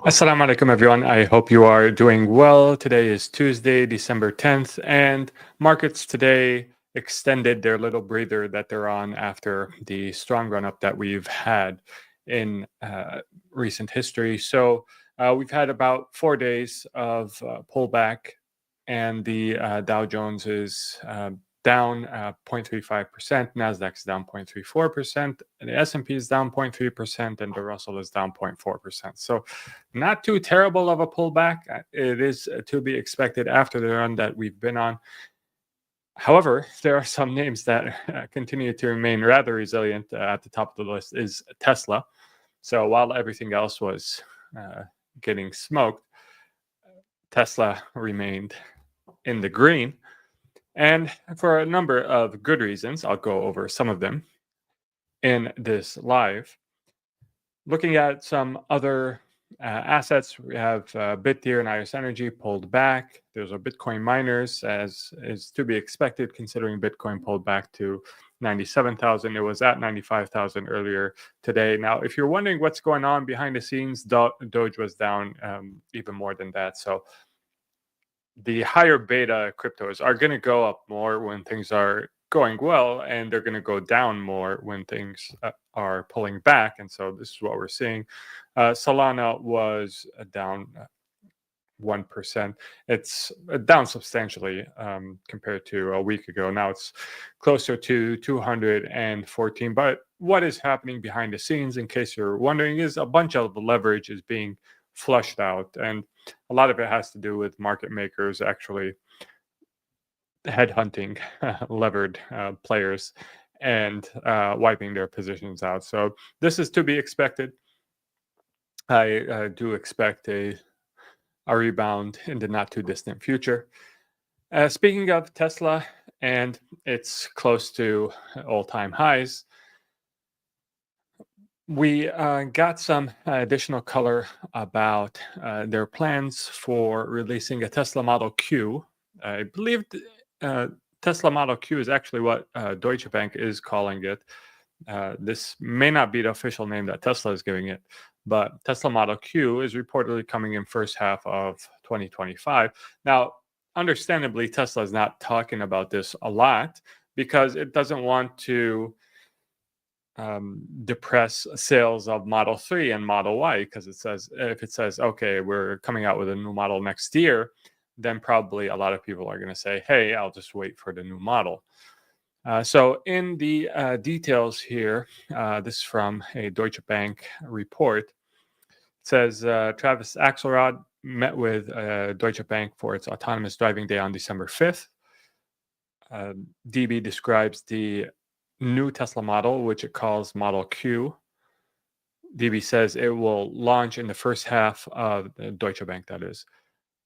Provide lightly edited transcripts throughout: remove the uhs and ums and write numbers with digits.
Assalamu alaikum, everyone. I hope you are doing well. Today is Tuesday, December 10th, and markets today extended their little breather that they're on after the strong run up that we've had in recent history. So we've had about 4 days of pullback, and the Dow Jones is down 0.35%, Nasdaq's down 0.34%, and the S&P is down 0.3%, and the Russell is down 0.4%. So not too terrible of a pullback. It is to be expected after the run that we've been on. However, there are some names that continue to remain rather resilient. At the top of the list is Tesla. So while everything else was getting smoked, Tesla remained in the green. And for a number of good reasons, I'll go over some of them in this live. Looking at some other assets, we have Bitdeer and IOS Energy pulled back. Those are Bitcoin miners, as is to be expected, considering Bitcoin pulled back to 97,000. It was at 95,000 earlier today. Now, if you're wondering what's going on behind the scenes, Doge was down even more than that. So the higher beta cryptos are going to go up more when things are going well, and they're going to go down more when things are pulling back. And so this is what we're seeing. Solana was down 1%. It's down substantially compared to a week ago. Now it's closer to 214. But what is happening behind the scenes, in case you're wondering, is a bunch of leverage is being flushed out, and a lot of it has to do with market makers actually headhunting levered players and wiping their positions out. So this is to be expected. I do expect a rebound in the not too distant future. Speaking of Tesla, and it's close to all-time highs, we got some additional color about their plans for releasing a Tesla Model Q. I believe Tesla Model Q is actually what Deutsche Bank is calling it. This may not be the official name that Tesla is giving it, but Tesla Model Q is reportedly coming in first half of 2025. Now, understandably, Tesla is not talking about this a lot because it doesn't want to depress sales of Model 3 and Model Y, because if it says, okay, we're coming out with a new model next year, then probably a lot of people are going to say, hey, I'll just wait for the new model. So in the details here, this is from a Deutsche Bank report. It says Travis Axelrod met with Deutsche Bank for its autonomous driving day on December 5th. DB describes the new Tesla model, which it calls Model Q. DB says it will launch in the first half of Deutsche Bank, that is,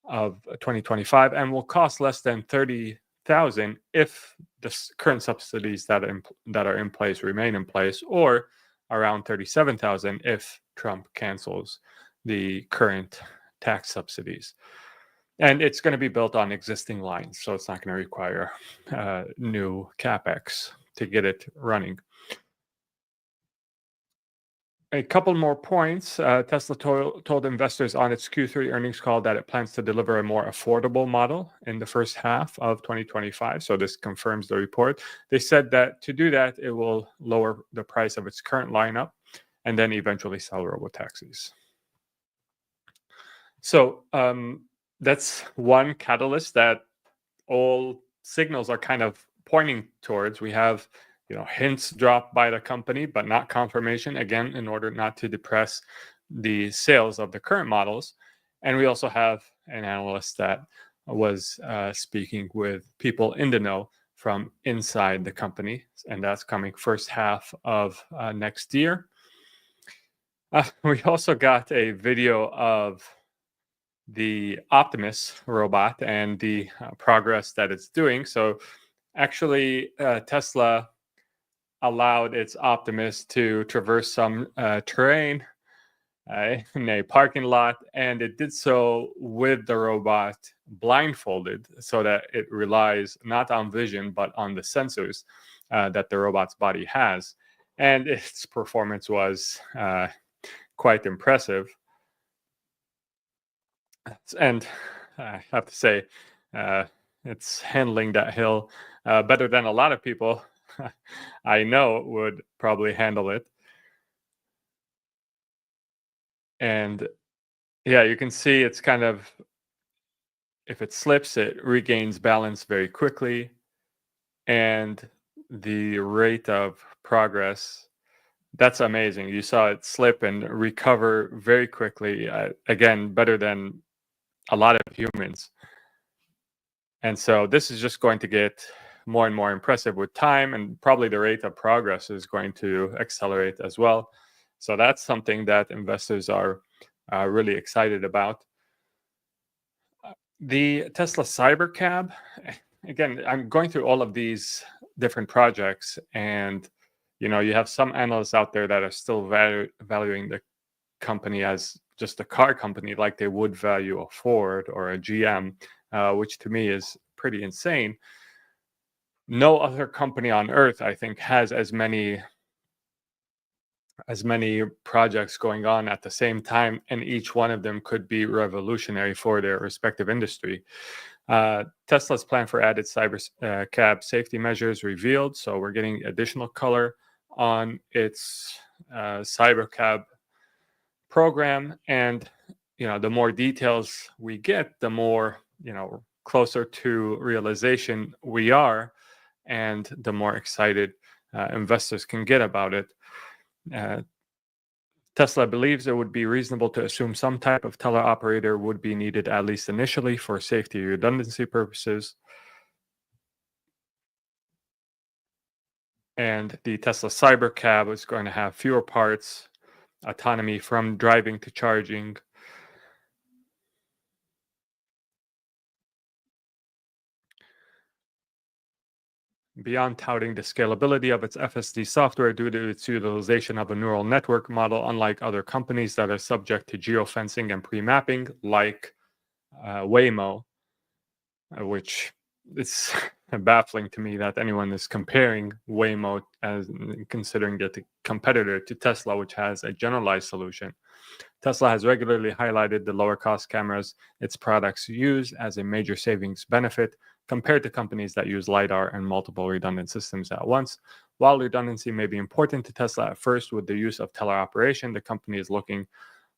of 2025, and will cost less than 30,000 if the current subsidies that are in place remain in place, or around 37,000 if Trump cancels the current tax subsidies. And it's going to be built on existing lines, so it's not going to require new capex to get it running. A couple more points. Tesla told investors on its Q3 earnings call that it plans to deliver a more affordable model in the first half of 2025. So this confirms the report. They said that to do that, it will lower the price of its current lineup and then eventually sell robotaxis. So that's one catalyst that all signals are kind of pointing towards. We have hints dropped by the company, but not confirmation, again, in order not to depress the sales of the current models. And we also have an analyst that was speaking with people in the know from inside the company, and that's coming first half of next year. We also got a video of the Optimus robot and the progress that it's doing. So actually, Tesla allowed its Optimus to traverse some terrain in a parking lot, and it did so with the robot blindfolded, so that it relies not on vision but on the sensors that the robot's body has. And its performance was quite impressive. And I have to say, uh, it's handling that hill better than a lot of people I know would probably handle it. And yeah, you can see it's kind of, if it slips, it regains balance very quickly. And the rate of progress, that's amazing. You saw it slip and recover very quickly. Again, better than a lot of humans. And so this is just going to get more and more impressive with time, and probably the rate of progress is going to accelerate as well. So that's something that investors are really excited about. The Tesla Cybercab, again, I'm going through all of these different projects, and you have some analysts out there that are still valuing the company as just a car company, like they would value a Ford or a GM, which to me is pretty insane. No other company on earth, I think, has as many projects going on at the same time, and each one of them could be revolutionary for their respective industry. Tesla's plan for added cyber cab safety measures revealed, so we're getting additional color on its cyber cab program. And the more details we get, the more closer to realization we are, and the more excited investors can get about it. uh, Tesla believes it would be reasonable to assume some type of teleoperator would be needed, at least initially, for safety redundancy purposes. And the Tesla Cybercab is going to have fewer parts, autonomy from driving to charging. Beyond touting the scalability of its FSD software due to its utilization of a neural network model, unlike other companies that are subject to geofencing and pre-mapping, like Waymo, which it's baffling to me that anyone is comparing Waymo as considering it a competitor to Tesla, which has a generalized solution. Tesla has regularly highlighted the lower cost cameras its products use as a major savings benefit compared to companies that use LiDAR and multiple redundant systems at once. While redundancy may be important to Tesla at first with the use of teleoperation, the company is looking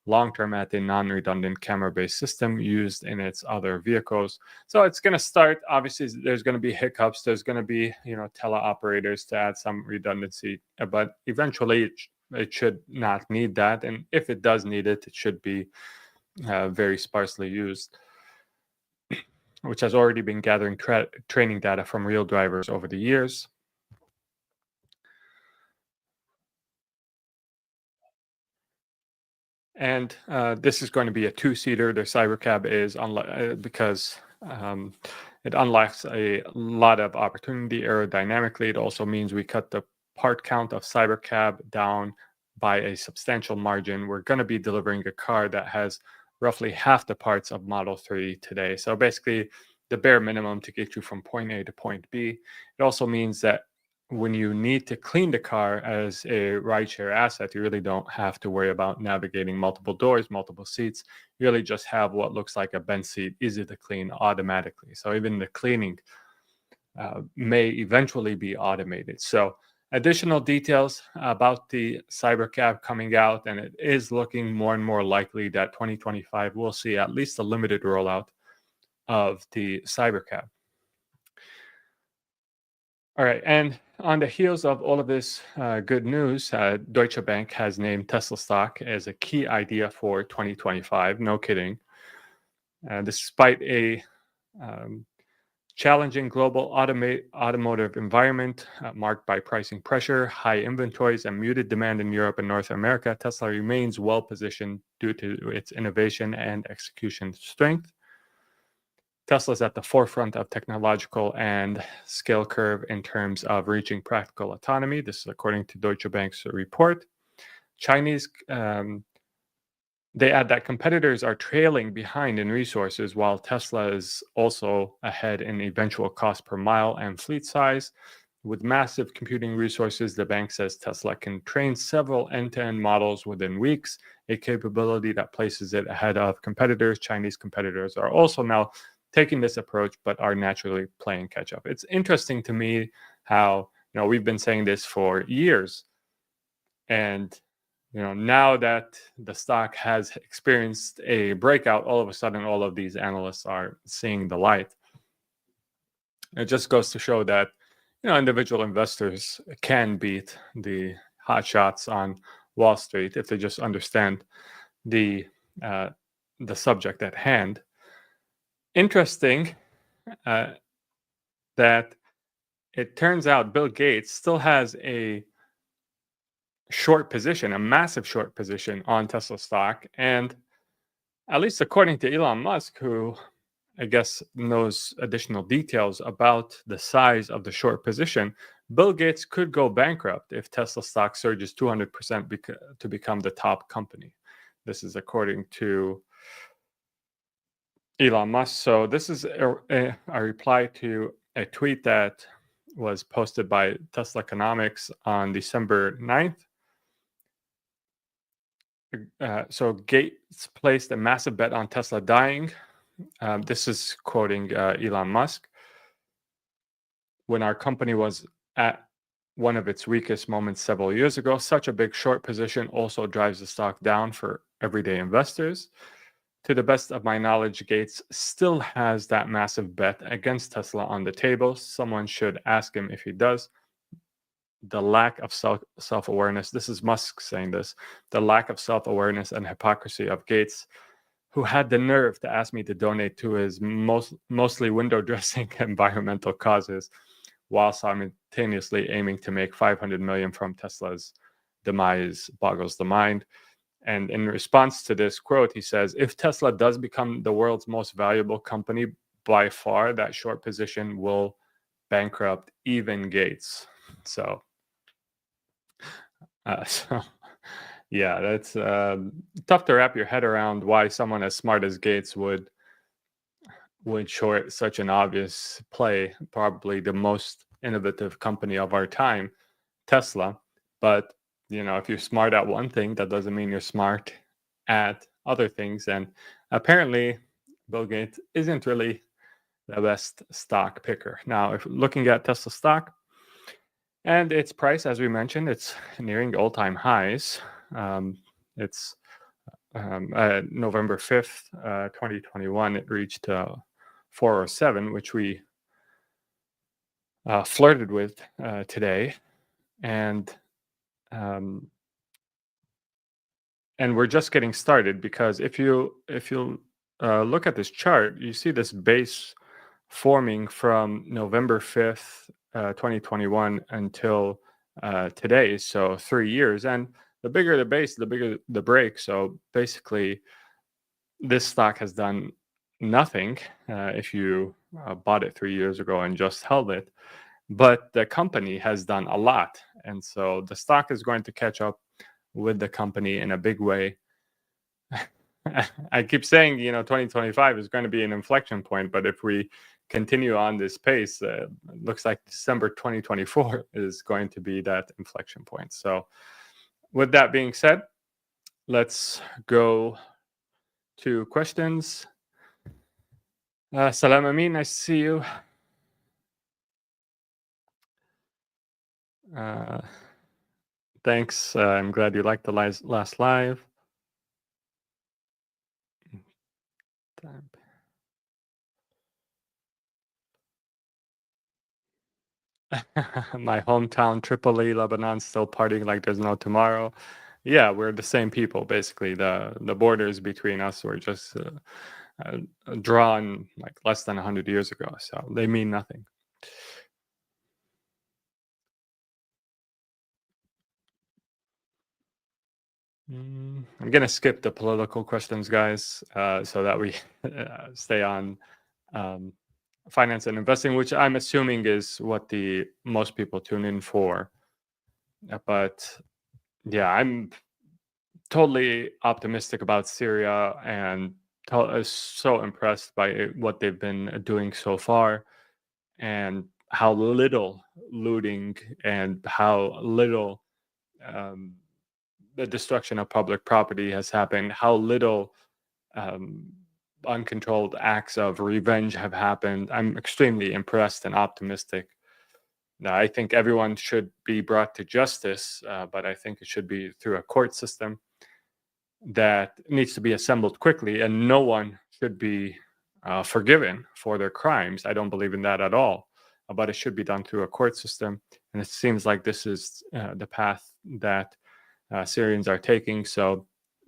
long-term at a non-redundant camera-based system used in its other vehicles. So it's going to start, obviously there's going to be hiccups, there's going to be teleoperators to add some redundancy, but eventually it should not need that, and if it does need it, it should be very sparsely used, which has already been gathering training data from real drivers over the years. And this is going to be a two-seater. The Cybercab is because it unlocks a lot of opportunity aerodynamically. It also means we cut the part count of Cybercab down by a substantial margin. We're going to be delivering a car that has roughly half the parts of Model 3 today. So basically, the bare minimum to get you from point A to point B. It also means that when you need to clean the car as a rideshare asset, you really don't have to worry about navigating multiple doors, multiple seats. You really just have what looks like a bench seat, easy to clean automatically. So even the cleaning may eventually be automated. So additional details about the Cybercab coming out, and it is looking more and more likely that 2025 will see at least a limited rollout of the Cybercab. All right, and on the heels of all of this good news, Deutsche Bank has named Tesla stock as a key idea for 2025. No kidding. Despite a challenging global automotive environment marked by pricing pressure, high inventories, and muted demand in Europe and North America, Tesla remains well positioned due to its innovation and execution strength. Tesla is at the forefront of technological and scale curve in terms of reaching practical autonomy. This is according to Deutsche Bank's report. Chinese, they add that competitors are trailing behind in resources, while Tesla is also ahead in eventual cost per mile and fleet size. With massive computing resources, the bank says Tesla can train several end-to-end models within weeks, a capability that places it ahead of competitors. Chinese competitors are also now taking this approach, but are naturally playing catch up. It's interesting to me how, we've been saying this for years, and now that the stock has experienced a breakout, all of a sudden all of these analysts are seeing the light. It just goes to show that individual investors can beat the hot shots on Wall Street if they just understand the subject at hand. Interesting that it turns out Bill Gates still has a short position, a massive short position on Tesla stock, and at least according to Elon Musk, who I guess knows additional details about the size of the short position, Bill Gates could go bankrupt if Tesla stock surges 200% to become the top company. This is according to Elon Musk. So this is a reply to a tweet that was posted by Tesla Economics on December 9th. So Gates placed a massive bet on Tesla dying. This is quoting Elon Musk. When our company was at one of its weakest moments several years ago, such a big short position also drives the stock down for everyday investors. To the best of my knowledge, Gates still has that massive bet against Tesla on the table. Someone should ask him if he does. The lack of self-awareness, this is Musk saying this, the lack of self-awareness and hypocrisy of Gates, who had the nerve to ask me to donate to his mostly window dressing environmental causes, while simultaneously aiming to make $500 million from Tesla's demise, boggles the mind. And in response to this quote, he says, if Tesla does become the world's most valuable company, by far, that short position will bankrupt even Gates. So yeah, that's tough to wrap your head around why someone as smart as Gates would short such an obvious play, probably the most innovative company of our time, Tesla. But if you're smart at one thing, that doesn't mean you're smart at other things. And apparently, Bill Gates isn't really the best stock picker. Now, if looking at Tesla stock and its price, as we mentioned, it's nearing all-time highs. It's November 5th, 2021, it reached 407, which we flirted with today. And we're just getting started, because if you look at this chart, you see this base forming from November 5th, 2021 until today, so 3 years. And the bigger the base, the bigger the break. So basically, this stock has done nothing if you bought it 3 years ago and just held it. But the company has done a lot. And so the stock is going to catch up with the company in a big way. I keep saying, 2025 is going to be an inflection point. But if we continue on this pace, it looks like December 2024 is going to be that inflection point. So with that being said, let's go to questions. Salam Amin, nice to see you. Thanks. I'm glad you liked the last live. My hometown, Tripoli, Lebanon, still partying like there's no tomorrow. Yeah, we're the same people, basically. The borders between us were just drawn like less than 100 years ago, so they mean nothing. I'm gonna skip the political questions, guys, so that we stay on finance and investing, which I'm assuming is what the most people tune in for. But yeah, I'm totally optimistic about Syria, and so impressed by what they've been doing so far. And how little looting and how little the destruction of public property has happened, how little um, uncontrolled acts of revenge have happened. I'm extremely impressed and optimistic. Now, I think everyone should be brought to justice, but I think it should be through a court system that needs to be assembled quickly, and no one should be forgiven for their crimes. I don't believe in that at all, but it should be done through a court system. And it seems like this is the path that Syrians are taking. So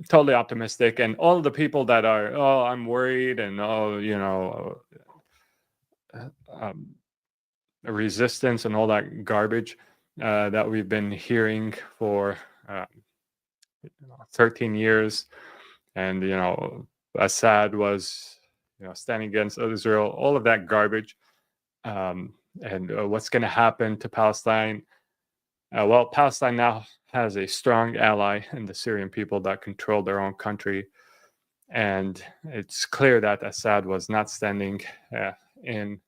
totally optimistic. And all the people that are, oh, I'm worried, and resistance and all that garbage that we've been hearing for 13 years. And, Assad was, standing against Israel, all of that garbage. And what's going to happen to Palestine? Well, Palestine now has a strong ally in the Syrian people that control their own country. And it's clear that Assad was not standing in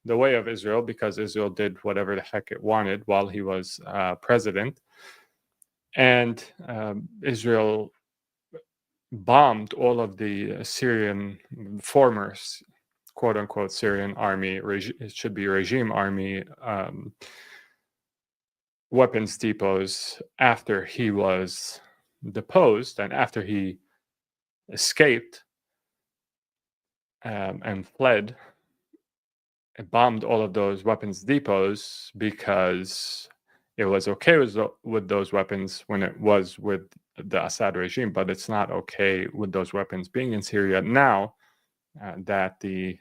the way of Israel, because Israel did whatever the heck it wanted while he was president. And Israel bombed all of the Syrian former, quote unquote, Syrian army, it should be regime army, weapons depots after he was deposed and after he escaped and fled. It bombed all of those weapons depots because it was okay with those weapons when it was with the Assad regime, but it's not okay with those weapons being in Syria now that the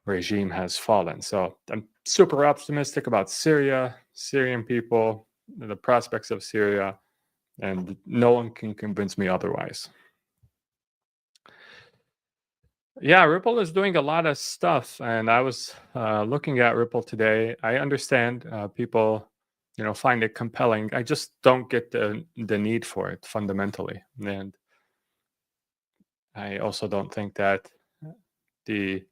regime has fallen. So I'm super optimistic about Syria, Syrian people, the prospects of Syria, and no one can convince me otherwise. Yeah, Ripple is doing a lot of stuff, and I was looking at Ripple today. I understand people, find it compelling. I just don't get the need for it fundamentally, and I also don't think that the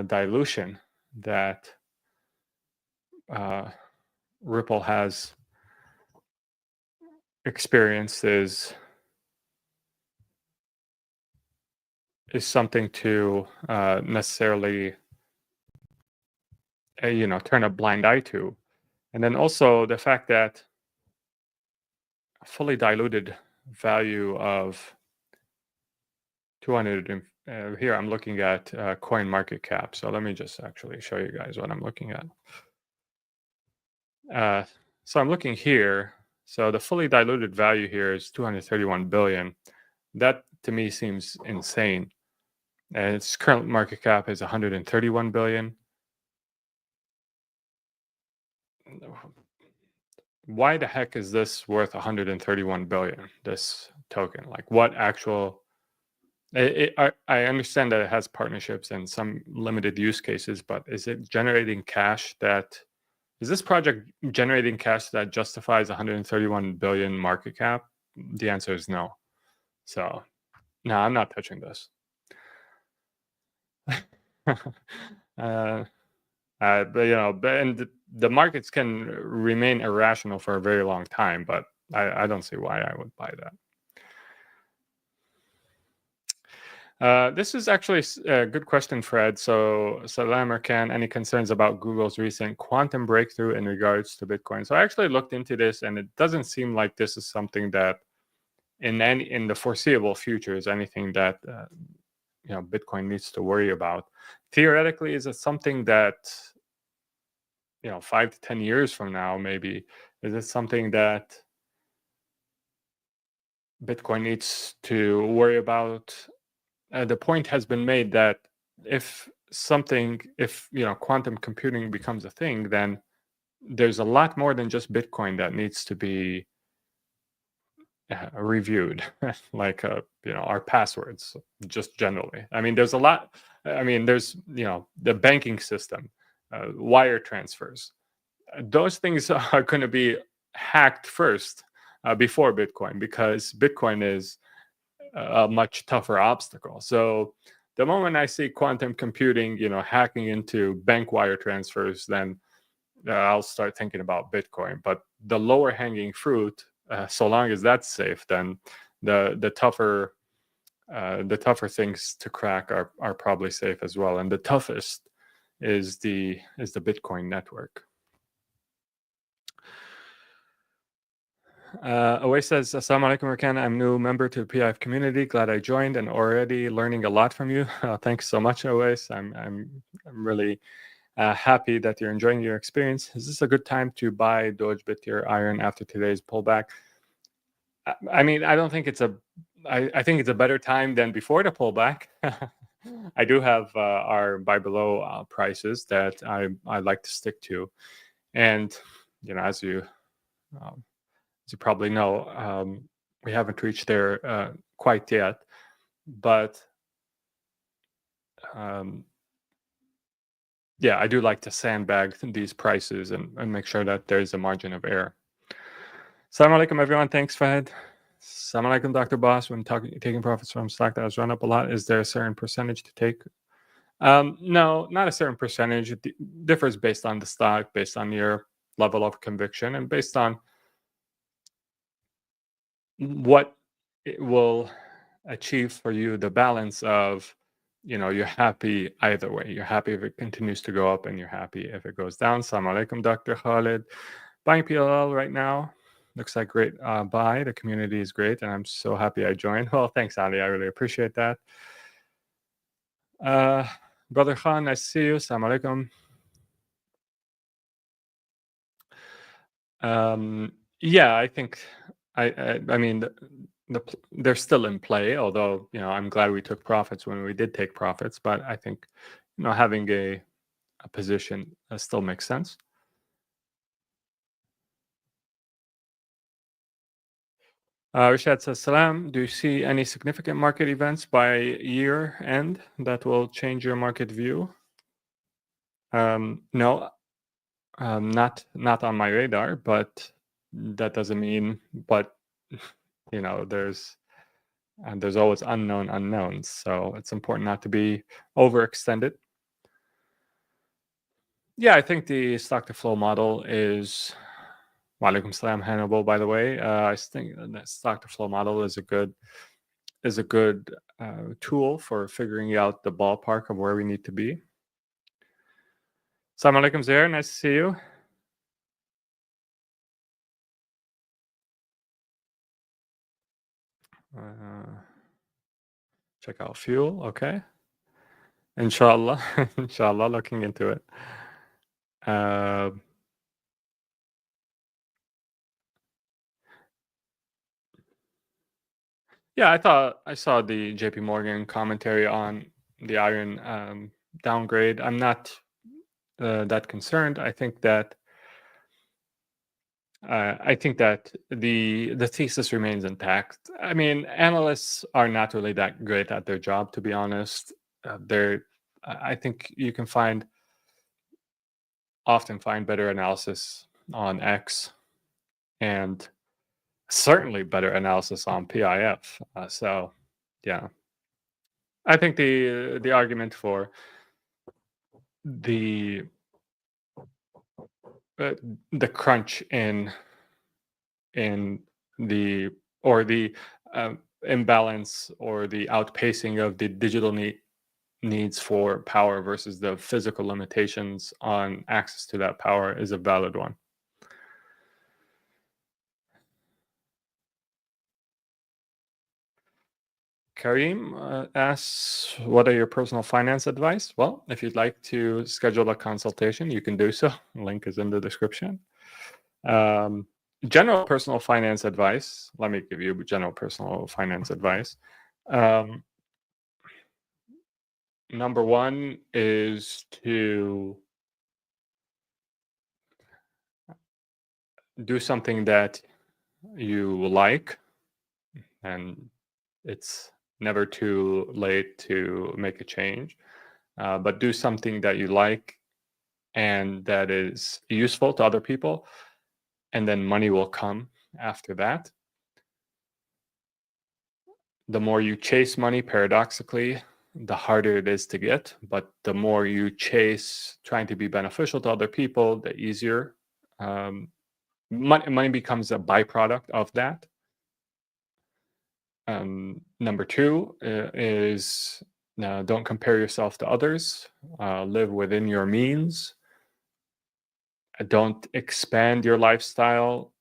dilution that Ripple has experienced is something to necessarily turn a blind eye to. And then also the fact that a fully diluted value of 200 here I'm looking at coin market cap. So let me just actually show you guys what I'm looking at. So I'm looking here. So the fully diluted value here is 231 billion. That to me seems insane. And its current market cap is 131 billion. Why the heck is this worth 131 billion, this token? Like, what actual... I understand that it has partnerships and some limited use cases, but is it generating cash is this project generating cash that justifies 131 billion market cap? The answer is no. So, no, I'm not touching this. But and the markets can remain irrational for a very long time, but I don't see why I would buy that. This is actually a good question, Fred. So, Salam Rakaan, any concerns about Google's recent quantum breakthrough in regards to Bitcoin? So I actually looked into this, and it doesn't seem like this is something that in the foreseeable future is anything that Bitcoin needs to worry about. Theoretically, is it something that 5 to 10 years from now, maybe, is it something that Bitcoin needs to worry about? The point has been made that if quantum computing becomes a thing, then there's a lot more than just Bitcoin that needs to be reviewed, like our passwords, just generally. I mean, there's a lot. I mean, there's the banking system, wire transfers. Those things are going to be hacked first before Bitcoin, because Bitcoin is a much tougher obstacle. So the moment I see quantum computing, hacking into bank wire transfers, then I'll start thinking about Bitcoin. But the lower hanging fruit, so long as that's safe, then the tougher things to crack are probably safe as well. And the toughest is the Bitcoin network. Away says, Assalamu alaikum, Rakaan. I'm new member to the PIF community. Glad I joined and already learning a lot from you. Thanks so much, Awais. I'm really happy that you're enjoying your experience. Is this a good time to buy Doge Bittier Iron after today's pullback? I mean, I don't think it's I think it's a better time than before the pullback. I do have our buy below prices that I like to stick to, and as you probably know, we haven't reached there quite yet, but yeah, I do like to sandbag these prices and make sure that there's a margin of error. Assalamu alaikum, everyone. Thanks, Fahad. Assalamu alaikum, Dr. Boss. When taking profits from stock that has run up a lot, is there a certain percentage to take? No, not a certain percentage. It differs based on the stock, based on your level of conviction, and based on what it will achieve for you, the balance of, you're happy either way. You're happy if it continues to go up, and you're happy if it goes down. Assalamu alaikum, Dr. Khalid. Buying PLL right now. Looks like great buy. The community is great, and I'm so happy I joined. Well, thanks, Ali. I really appreciate that. Brother Khan, nice to see you. Assalamu alaikum. Yeah, I think I mean they're still in play. Although I'm glad we took profits when we did take profits. But I think having a position still makes sense. Rashad says, Salam, do you see any significant market events by year end that will change your market view? No, not on my radar, but that doesn't mean, but there's always unknown unknowns. So it's important not to be overextended. Yeah, I think the stock to flow model is, Walaikum salam, Hannibal, by the way. I think that stock to flow model is a good tool for figuring out the ballpark of where we need to be. Assalamu alaikum, Zaire. Nice to see you. Check out fuel. Okay. Inshallah. Inshallah, looking into it. Yeah, I saw the JP Morgan commentary on the iron downgrade. I'm not that concerned. I think that the thesis remains intact. I mean, analysts are not really that great at their job, to be honest. I think you can often find better analysis on X, and certainly better analysis on PIF. So, yeah, I think the argument for the crunch in the imbalance or the outpacing of the digital needs for power versus the physical limitations on access to that power is a valid one. Karim asks, what are your personal finance advice? Well, if you'd like to schedule a consultation, you can do so. Link is in the description. General personal finance advice. Let me give you general personal finance advice. Number one is to do something that you like, and it's never too late to make a change, but do something that you like and that is useful to other people, and then money will come after that. The more you chase money, paradoxically, the harder it is to get. But the more you chase trying to be beneficial to other people, the easier. Money becomes a byproduct of that. Number two is don't compare yourself to others. Live within your means. Don't expand your lifestyle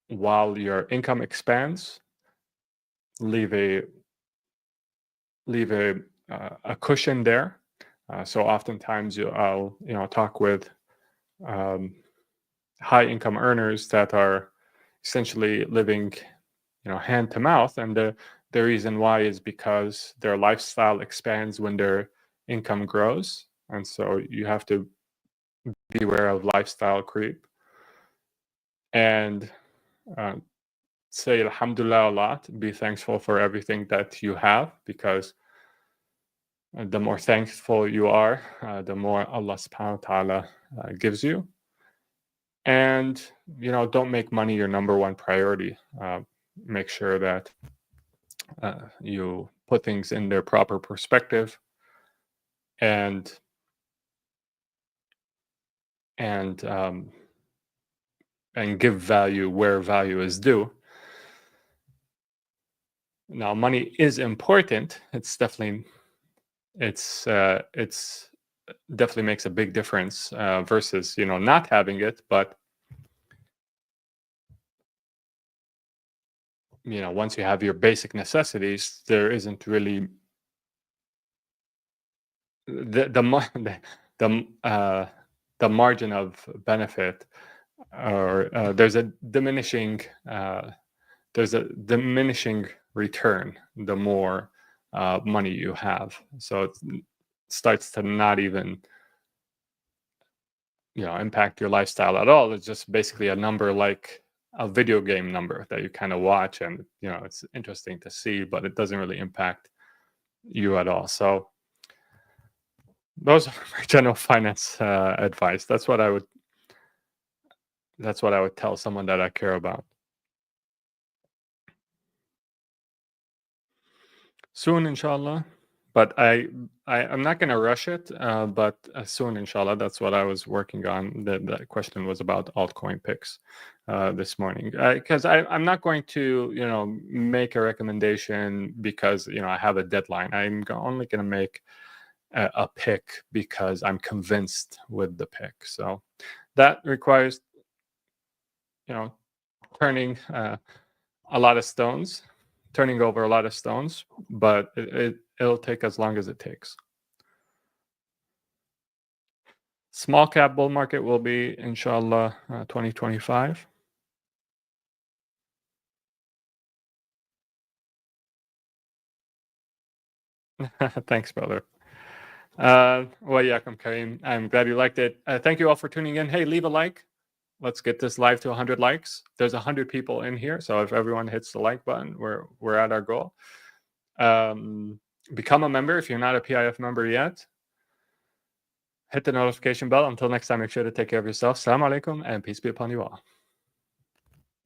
while your income expands. Leave a cushion there. So oftentimes I'll talk with high income earners that are essentially living hand to mouth, and the reason why is because their lifestyle expands when their income grows, and so you have to beware of lifestyle creep and say alhamdulillah a lot. Be thankful for everything that you have, because the more thankful you are, the more Allah subhanahu wa ta'ala gives you. And don't make money your number one priority. Make sure that you put things in their proper perspective, and give value where value is due. Now, money is important. It's definitely makes a big difference versus not having it. But once you have your basic necessities, there isn't really the margin of benefit, or there's a diminishing return the more money you have. So it starts to not even impact your lifestyle at all. It's just basically a number, like a video game number that you kind of watch, and it's interesting to see, but it doesn't really impact you at all. So those are my general finance advice. That's what I would tell someone that I care about. Soon, inshallah. But I'm not going to rush it, but soon, inshallah. That's what I was working on. The question was about altcoin picks this morning, because I'm not going to make a recommendation because I have a deadline. I'm only going to make a pick because I'm convinced with the pick. So that requires turning a lot of stones, turning over a lot of stones, but it'll take as long as it takes. Small cap bull market will be, inshallah, 2025. Thanks, brother. Well, yeah, Kareem. I'm glad you liked it. Thank you all for tuning in. Hey, leave a like. Let's get this live to 100 likes. There's 100 people in here, so if everyone hits the like button, we're at our goal. Become a member if you're not a PIF member yet. Hit the notification bell. Until next time, make sure to take care of yourself. Assalamu alaikum, and peace be upon you all.